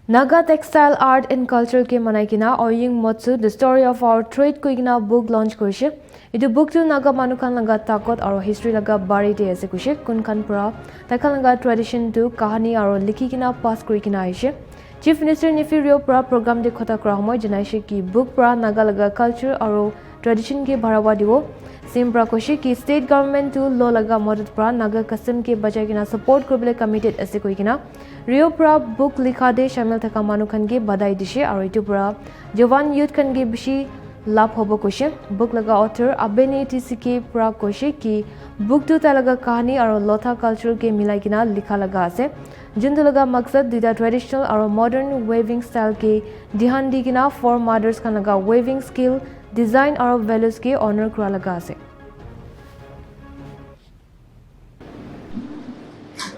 Naga Textile Art and Culture ke manaikina Oying Motsu The Story of Our Trade kuigina book launch koise. Itu book tu Naga manukan laga takot aro history laga bari te ase koise kun kan pra takan laga tradition tu kahani aro likhi kina pass kuri kina aise. Chief Minister Neiphiu Rio pra program de khota kora homoy janaise ki book pra Naga laga culture aro tradition ke barawa dibo. Sim pra koise ki state government tu law laga model pra Naga custom ke bajai kina support koribole committed ase koikina. Rio pra book likha de shamil thaka manu khan ge badai dishe aro itu pra jovan youth khan ge bishi labh hobo koise. Book laga author Abeni Tck'S ke pra koise ki book tu ta laga kahani aro lotha culture ke milai kina likha laga ase. Juntu laga maksad duita traditional aro modern weaving style ke dhyan di kina for mothers khan laga weaving skill design aro values ke honor kura laga ase.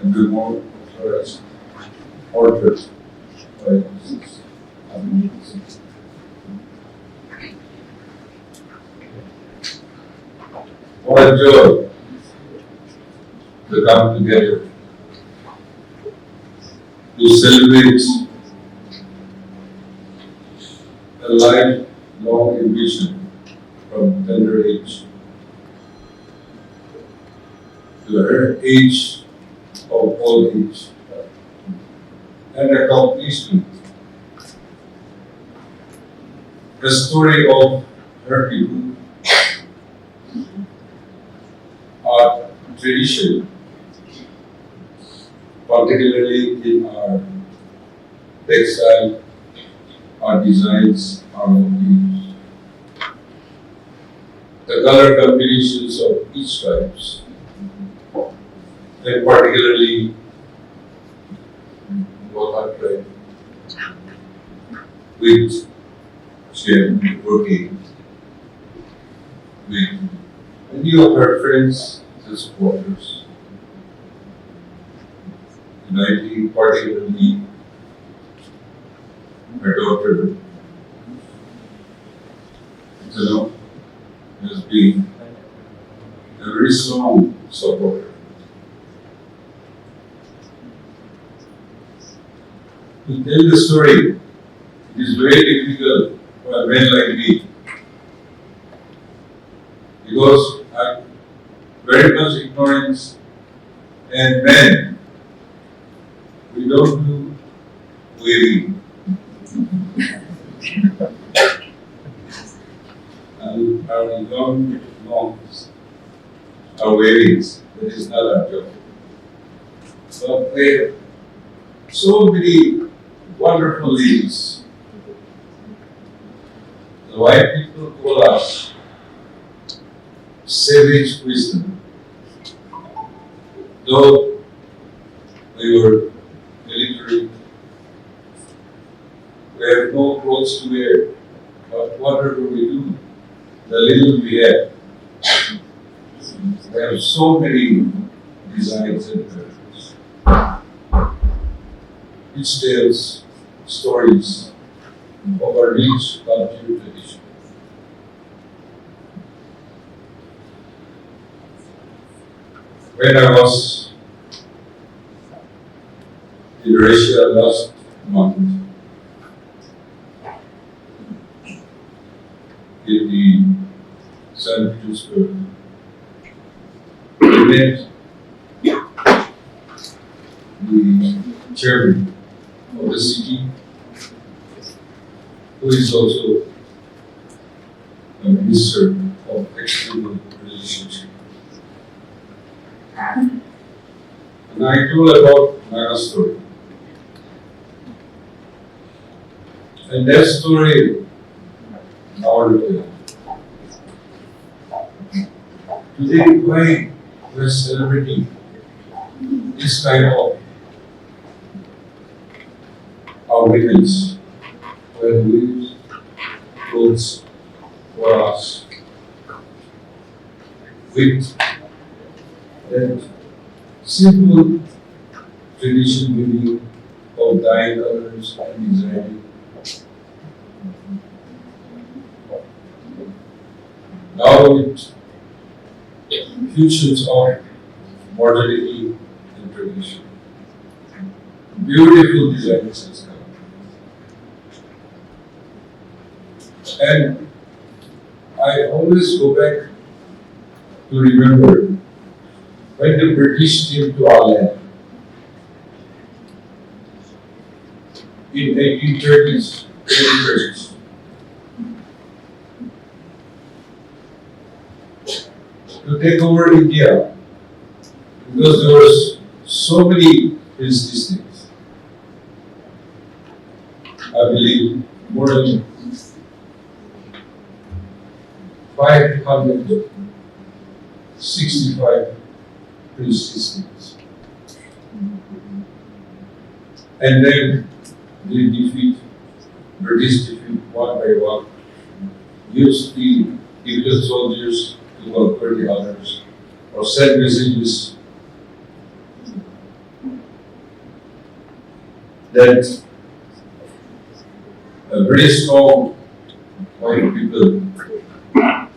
And do more portraits by Abeni Tck'S. What a joy to come together to celebrate a lifelong ambition from tender age to her age of old age and accomplishment. The story of her people, our tradition, particularly in our textile, our designs, our motifs, the color combinations of each tribes, and particularly Lotha tribe, which she had been working with many of her friends and supporters. And I think particularly her daughter, has been a very strong supporter. To tell the story, it is very difficult for a man like me because I'm very much ignorant, and men, we don't do weaving. And our young monks are weavings. That is not our job. But we have so many wonderful ladies. The white people call us savage wisdom. Though we were military, we have no clothes to wear, but whatever we do, the little we have, we have so many designs and patterns. Which tells stories of our rich cultural tradition. When I was in Russia last month, in the St. Petersburg, we met the chairman of the city, who is also a minister of external relationship. And I told about Naga story. And that story I want to tell. Today, why we are celebrating this kind of our women's when we clothes for us with that simple tradition meaning of dyeing colors and designing. Now with fusions of modernity and tradition, beautiful designs has come. And I always go back to remember when the British came to our land in 1830s, 1830s. To take over India because there was so many districts. I believe more than 565 districts. And then British defeat one by one, used the English soldiers to conquer the others, or send messages that a very strong white people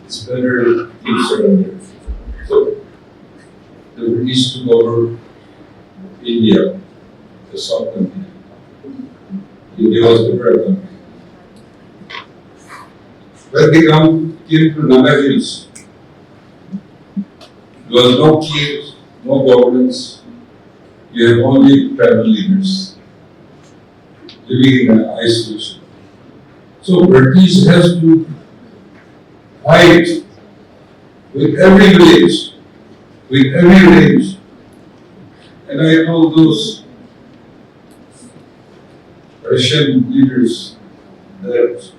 is better to surrender. So the British took over India, the South country. India was never a country. When they came to Naga Hills, there was no kings, no governments. You have only tribal leaders living in isolation. So British has to fight with every village, with every range. And I told those Russian leaders that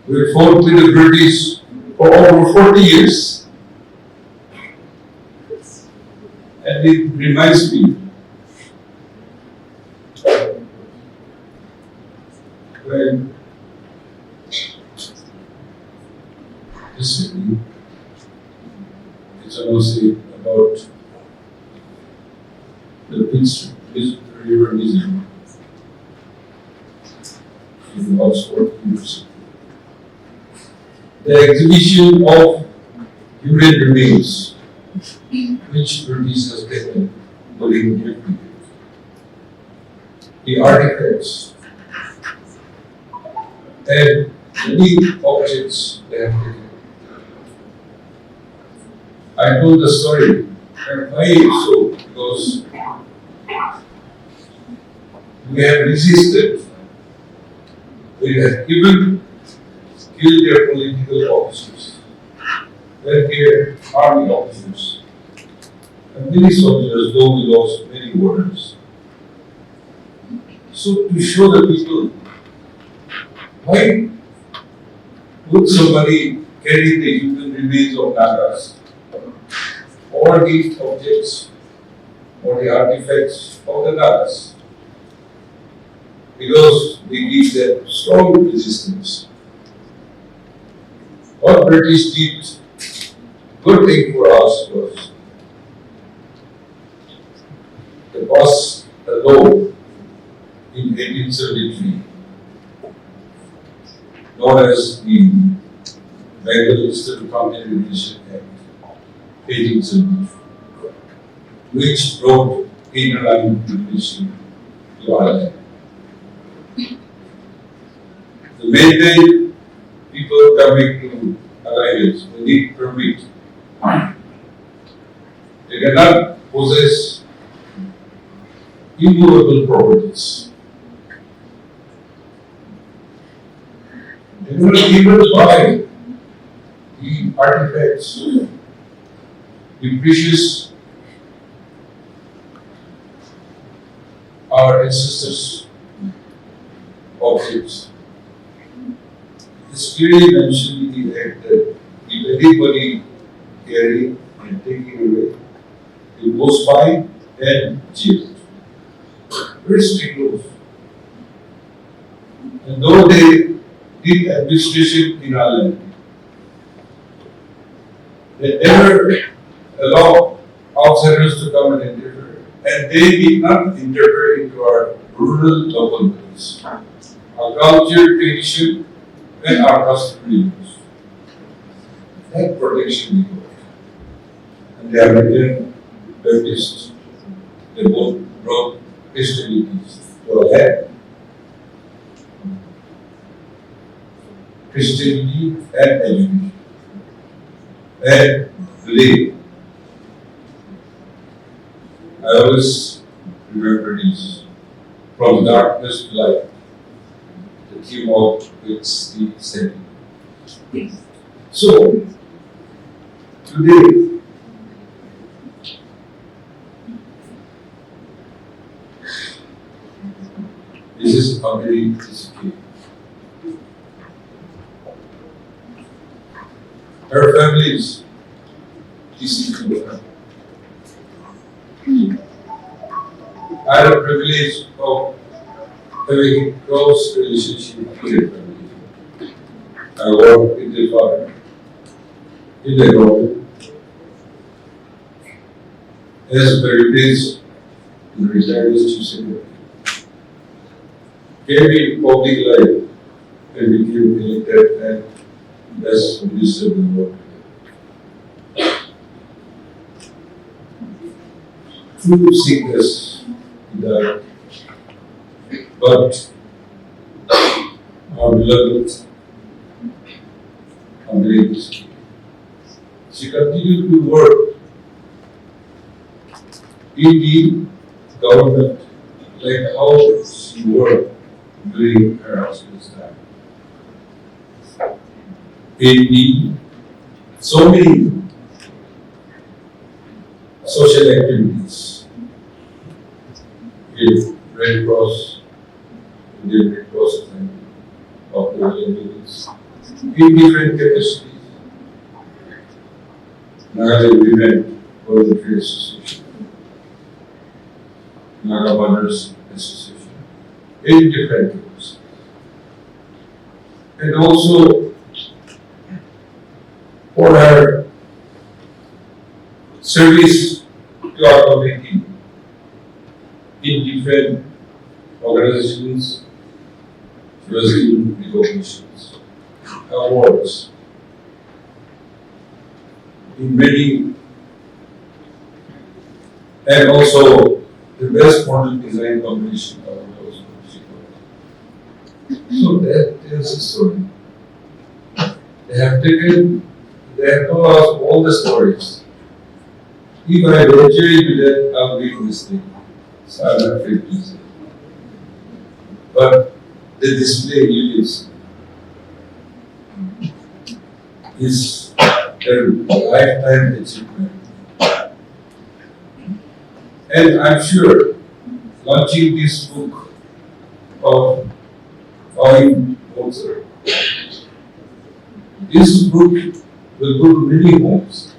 we fought with the British for over 40 years. And it reminds me when recently, it's also about the Prince River Museum in Oxford University. The exhibition of human remains, which British has taken during their period. The artifacts and many objects they have taken. I told the story, and why so? Because we have resisted. We have even killed their political officers, their army officers, and many soldiers, though we lost many warriors. So to show the people, why would somebody carry the human remains of Nagas, or the objects, or the artifacts of the Nagas? Because they give them strong resistance. What British did, good thing for us was they passed a law in 1873, known as the Bengal Eastern Confederation Act, 1873, which brought inland division to our land. To maintain people coming to Alliance, they need permit. They cannot possess immovable properties. They cannot even buy the artifacts, the precious our ancestors' objects. It's clearly mentioned in the act that if anybody carrying and taking away, it goes fine and jailed. Very strict rules. And though they did administration in our land, they never allow outsiders to come and interfere. And they did not interfere into our rural local bodies, our culture, tradition, and our customary laws. That protection we got. And they are again Baptists. They both brought Christianity to our land. Christianity and education. And today, I always remember this, from darkness to light, the theme of which the setting. So, today, this is Abeni Tck'S. Her family is TCP. I had a privilege of having a close relationship with their family. I worked with their father in their home as very days in the retired chief secretary. Came in public life and became elected and as minister of the world. True sickness died, but our beloved Abeni Tck'S, she continued to work in the government like how she worked during her husband's time. In the so many social activities with Red Cross, Indian Red Cross Society, of the activities, in different capacities. Naga Women Voluntary Association, Naga Mothers Association, in different capacities. And also for her service to our community in different organizations, she was given recognitions, awards in many, and also the best model design competition award also she got. So that tells a story. They have told us all the stories. If I venture into that, I'll make a mistake. So I'm not afraid to say. But the display units is a lifetime achievement. And I'm sure launching this book of Oying Motsu, this book will go to many homes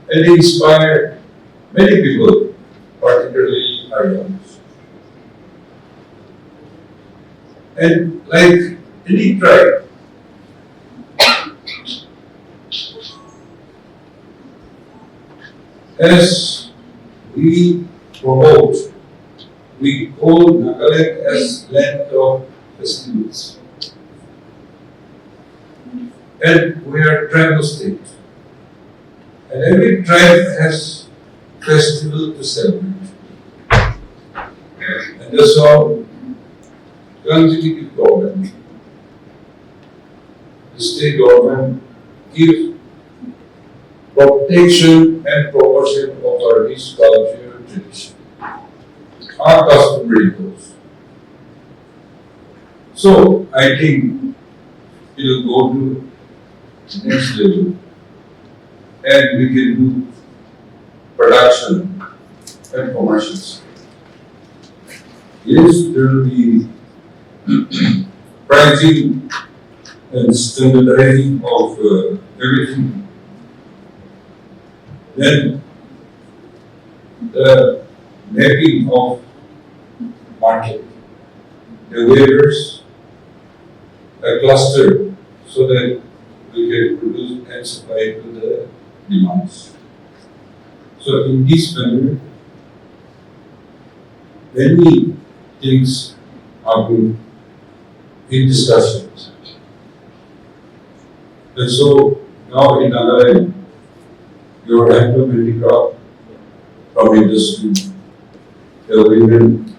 and inspire many people, particularly our young. And like any tribe, as we promote, we call Nagaland as land of festivals. And we are a tribal state. And every tribe has festival to celebrate. And that's how consecutive government, the state government, give protection and promotion of our rich culture and tradition, our customary goals. So I think it will go to the next level, and we can do production and commercials. Yes, there will be pricing and standardizing of everything. Then the mapping of market, the waivers, a cluster, so that we can produce and supply to the demands. So in this manner, many things are being in discussions. And so now in Nagaland, your handicraft from industry, the women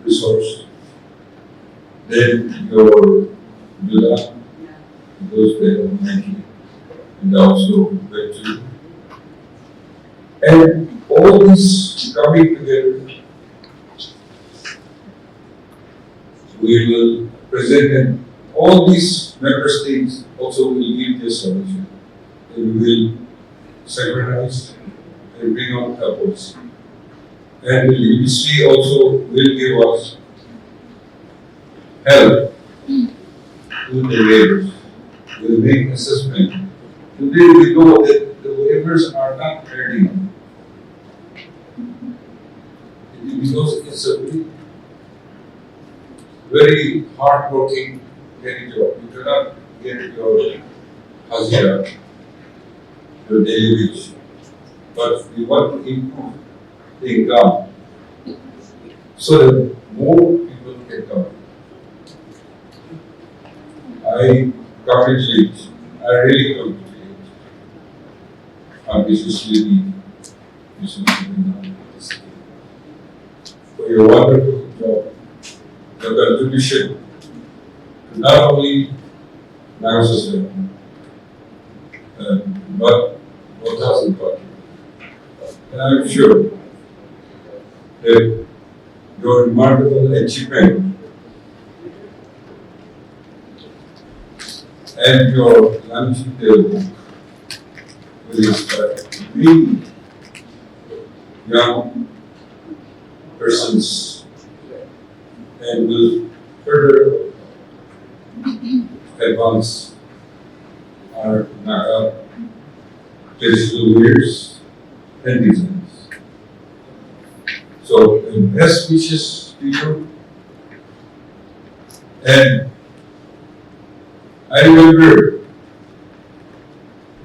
resource, then your villa goes there Nike and also Virtue. And all this coming together, we will present and all these member states also will give their solution. And we will synchronize and bring out a policy. And the ministry also will give us help to the waivers. We will make assessment. Today we know that the waivers are not ready. Because it's a very hard-working daily job. You cannot get your hazira, your daily wage. But we want to improve the income so that more people can come. I congratulate, I really congratulate Mrs. Lady, for your wonderful job, your contribution to not only Naga society, but 1,000 countries. And I'm sure that your remarkable achievement and your launching the book will inspire many young persons and will further advance our Naga traditional wares and designs. So, best wishes to you. And I remember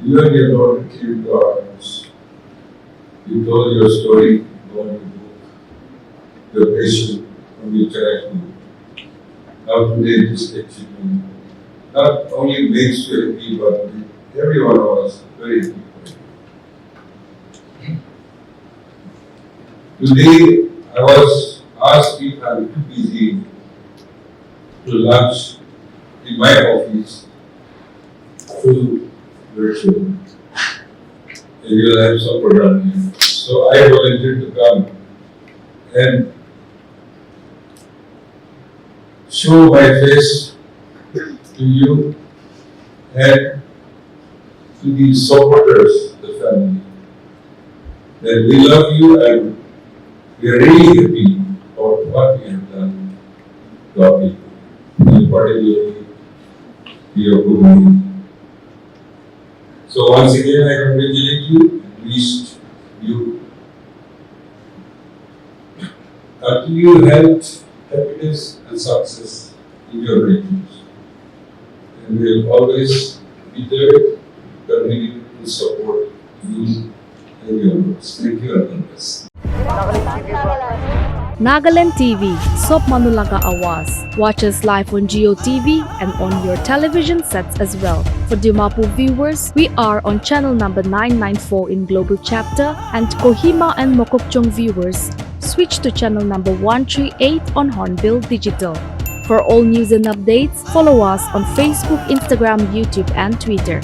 you and your daughter came to our house. You told your story about your book, your patient from your childhood. How today this achievement not only makes you happy, but everyone of us very happy. Today, I was asked if I'm too busy to lunch in my office through virtual. And you'll have some program here. So I volunteered to come and show my face to you and to the supporters, the family, that we love you and we are really happy for what we have done to our people, and particularly your community. So once again, I congratulate you and wish you continued health, happiness, and success in your dreams. And we will always be there to continue to support you and your works. Thank you and God bless. Nagaland TV, Sop Manulaga Awas. Watch us live on Geo TV and on your television sets as well. For Dimapu viewers, we are on channel number 994 in Global Chapter, and Kohima and Mokokchung viewers, switch to channel number 138 on Hornbill Digital. For all news and updates, follow us on Facebook, Instagram, YouTube, and Twitter.